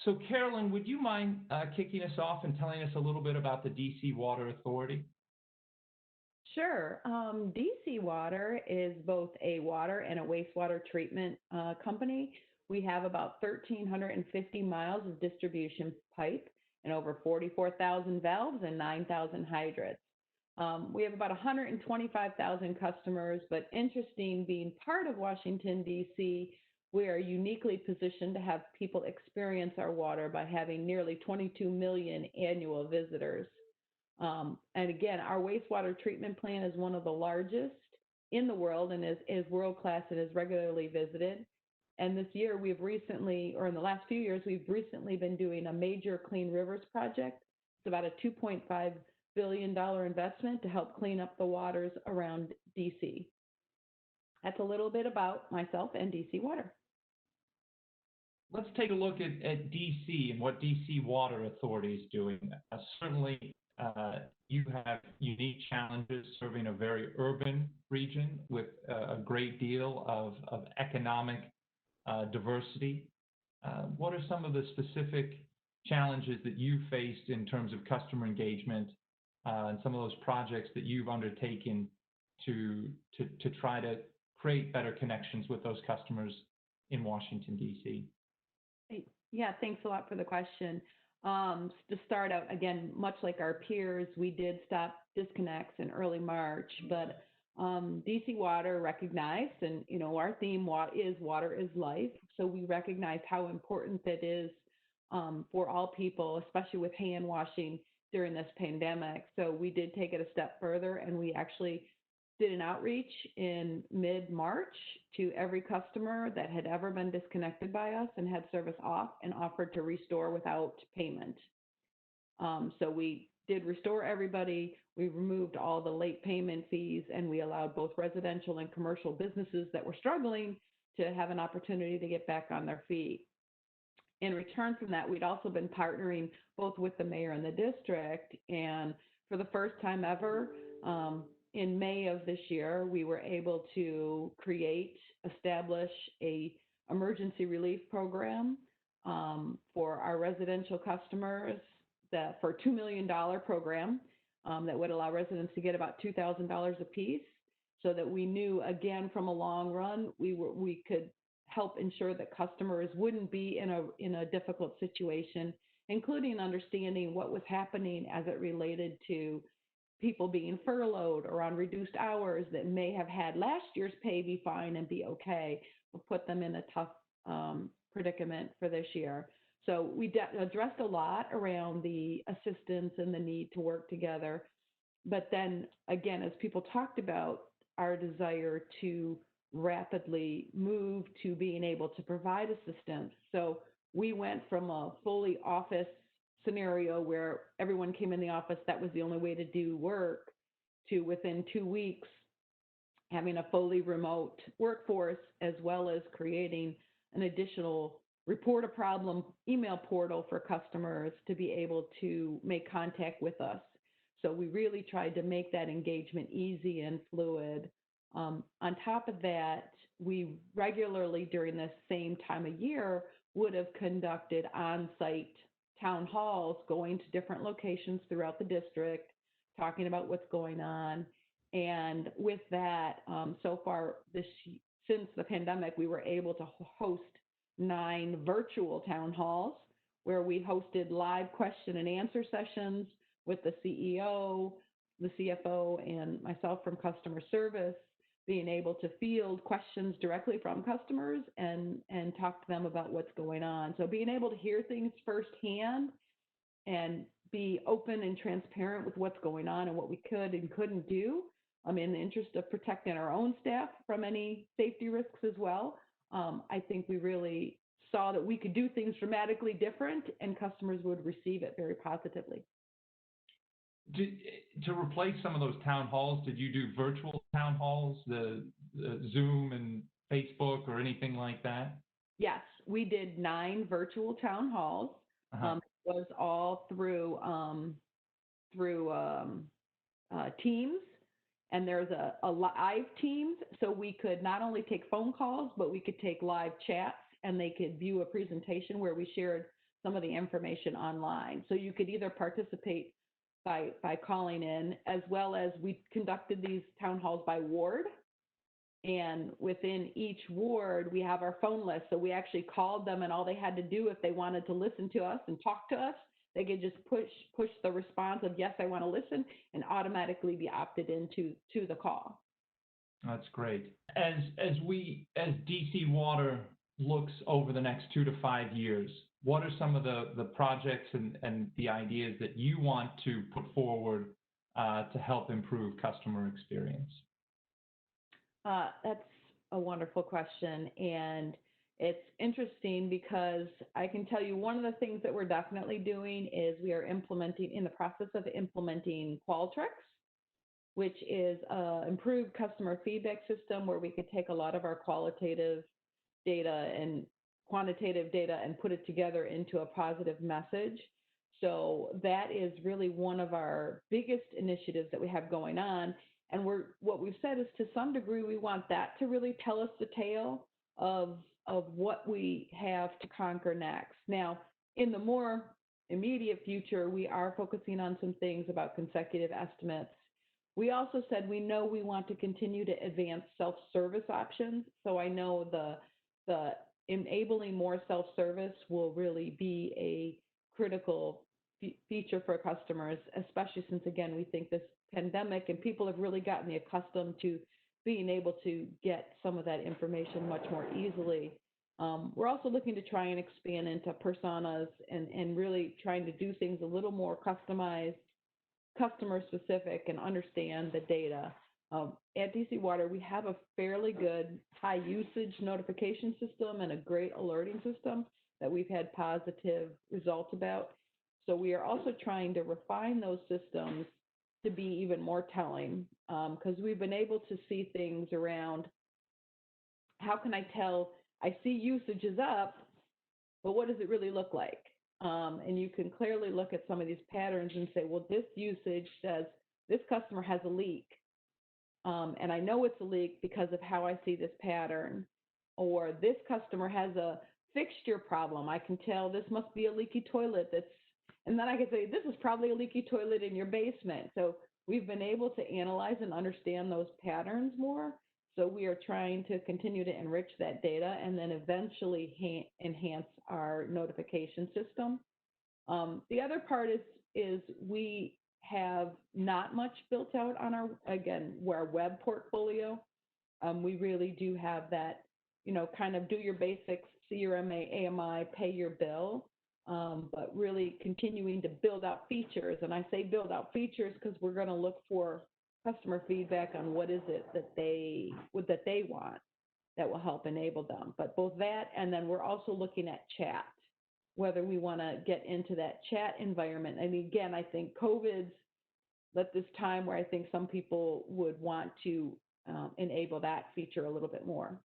So, Carolyn, would you mind kicking us off and telling us a little bit about the DC Water Authority? Sure. DC Water is both a water and a wastewater treatment company. We have about 1,350 miles of distribution pipe and over 44,000 valves and 9,000 hydrants. We have about 125,000 customers, but interesting, being part of Washington, D.C., we are uniquely positioned to have people experience our water by having nearly 22 million annual visitors. And again, our wastewater treatment plant is one of the largest in the world and is world-class and is regularly visited. And this year we've recently, or in the last few years, we've recently been doing a major Clean Rivers project. It's about a $2.5 billion investment to help clean up the waters around DC. That's a little bit about myself and DC Water. Let's take a look at DC and what DC Water Authority is doing. Certainly, you have unique challenges serving a very urban region with a great deal of economic diversity. What are some of the specific challenges that you faced in terms of customer engagement and some of those projects that you've undertaken to try to create better connections with those customers in Washington, D.C.? Yeah, thanks a lot for the question. To start out, again, much like our peers, we did stop disconnects in early March, but DC Water recognized, and our theme is water is life, so we recognize how important it is for all people, especially with hand washing during this pandemic. So we did take it a step further, and we actually did an outreach in mid-March to every customer that had ever been disconnected by us and had service off, and offered to restore without payment. So we did restore everybody. We removed all the late payment fees, and we allowed both residential and commercial businesses that were struggling to have an opportunity to get back on their feet. In return from that, we'd also been partnering both with the mayor and the district, and for the first time ever, in May of this year, we were able to establish a emergency relief program for our residential customers for a $2 million program that would allow residents to get about $2,000 apiece, so that we knew, again, from a long run, we could help ensure that customers wouldn't be in a difficult situation, including understanding what was happening as it related to people being furloughed or on reduced hours that may have had last year's pay be fine and be okay, but put them in a tough predicament for this year. So we addressed a lot around the assistance and the need to work together. But then again, as people talked about our desire to rapidly move to being able to provide assistance. So we went from a fully office scenario where everyone came in the office, that was the only way to do work, to within 2 weeks having a fully remote workforce, as well as creating an additional report a problem email portal for customers to be able to make contact with us. So we really tried to make that engagement easy and fluid. On top of that, we regularly during this same time of year would have conducted on-site town halls, going to different locations throughout the district, talking about what's going on. And with that, so far since the pandemic, we were able to host 9 virtual town halls where we hosted live question and answer sessions with the CEO, the CFO, and myself from customer service, being able to field questions directly from customers and talk to them about what's going on. So being able to hear things firsthand and be open and transparent with what's going on and what we could and couldn't do, in the interest of protecting our own staff from any safety risks as well. I think we really saw that we could do things dramatically different and customers would receive it very positively. To replace some of those town halls, did you do virtual town halls, the Zoom and Facebook or anything like that? Yes, we did 9 virtual town halls. It was all through Teams, and there's a live Teams, so we could not only take phone calls, but we could take live chats, and they could view a presentation where we shared some of the information online. So you could either participate by calling in, as well as we conducted these town halls by ward. And within each ward, we have our phone list. So we actually called them, and all they had to do if they wanted to listen to us and talk to us, they could just push the response of, yes, I want to listen, and automatically be opted into the call. That's great. As DC Water looks over the next 2 to 5 years, what are some of the projects and the ideas that you want to put forward to help improve customer experience? That's a wonderful question, and it's interesting because I can tell you one of the things that we're definitely doing is we are in the process of implementing Qualtrics, which is an improved customer feedback system where we could take a lot of our qualitative data and quantitative data and put it together into a positive message. So that is really one of our biggest initiatives that we have going on. And what we've said is, to some degree, we want that to really tell us the tale of what we have to conquer next. Now, in the more immediate future, we are focusing on some things about consecutive estimates. We also said we know we want to continue to advance self-service options. So I know the enabling more self-service will really be a critical feature for customers, especially since, again, we think this pandemic and people have really gotten accustomed to being able to get some of that information much more easily. We're also looking to try and expand into personas and really trying to do things a little more customized, customer specific, and understand the data. At DC Water, we have a fairly good high usage notification system and a great alerting system that we've had positive results about. So we are also trying to refine those systems to be even more telling, because we've been able to see things around, how can I tell I see usage is up, but what does it really look like? And you can clearly look at some of these patterns and say, well, this usage says this customer has a leak. And I know it's a leak because of how I see this pattern. Or this customer has a fixture problem. I can tell this must be a leaky toilet and then I can say, this is probably a leaky toilet in your basement. So we've been able to analyze and understand those patterns more. So we are trying to continue to enrich that data and then eventually enhance our notification system. The other part is we have not much built out on our web portfolio. We really do have that, kind of do your basics, CRMA, AMI, pay your bill, but really continuing to build out features. And I say build out features because we're going to look for customer feedback on what is it that they want that will help enable them. But both that, and then we're also looking at chat, whether we want to get into that chat environment. And again, I think COVID's let this time where I think some people would want to enable that feature a little bit more.